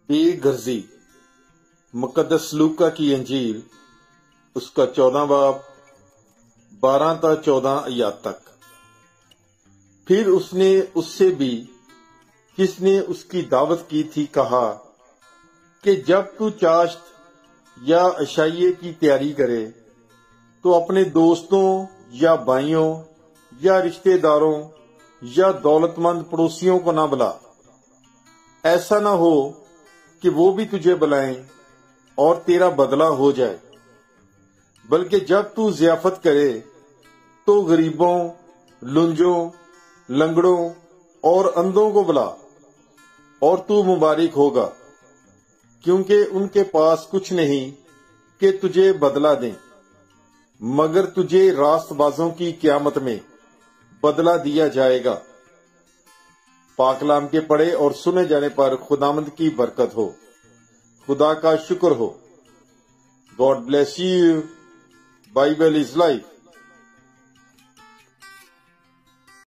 بے غرضی مقدس لوکا کی انجیل اس کا 14 باب 12 تا 14 آیات تک۔ پھر اس نے اس سے بھی جس نے اس کی دعوت کی تھی کہا کہ جب تو چاشت یا عشائیے کی تیاری کرے تو اپنے دوستوں یا بھائیوں یا رشتہ داروں یا دولت مند پڑوسیوں کو نہ بلا، ایسا نہ ہو کہ وہ بھی تجھے بلائیں اور تیرا بدلہ ہو جائے، بلکہ جب تو ضیافت کرے تو غریبوں، لنجوں، لنگڑوں اور اندھوں کو بلا، اور تو مبارک ہوگا، کیونکہ ان کے پاس کچھ نہیں کہ تجھے بدلہ دیں، مگر تجھے راست بازوں کی قیامت میں بدلہ دیا جائے گا۔ پاک کلام کے پڑھے اور سنے جانے پر خداوند کی برکت ہو، خدا کا شکر ہو۔ God bless you. Bible is life.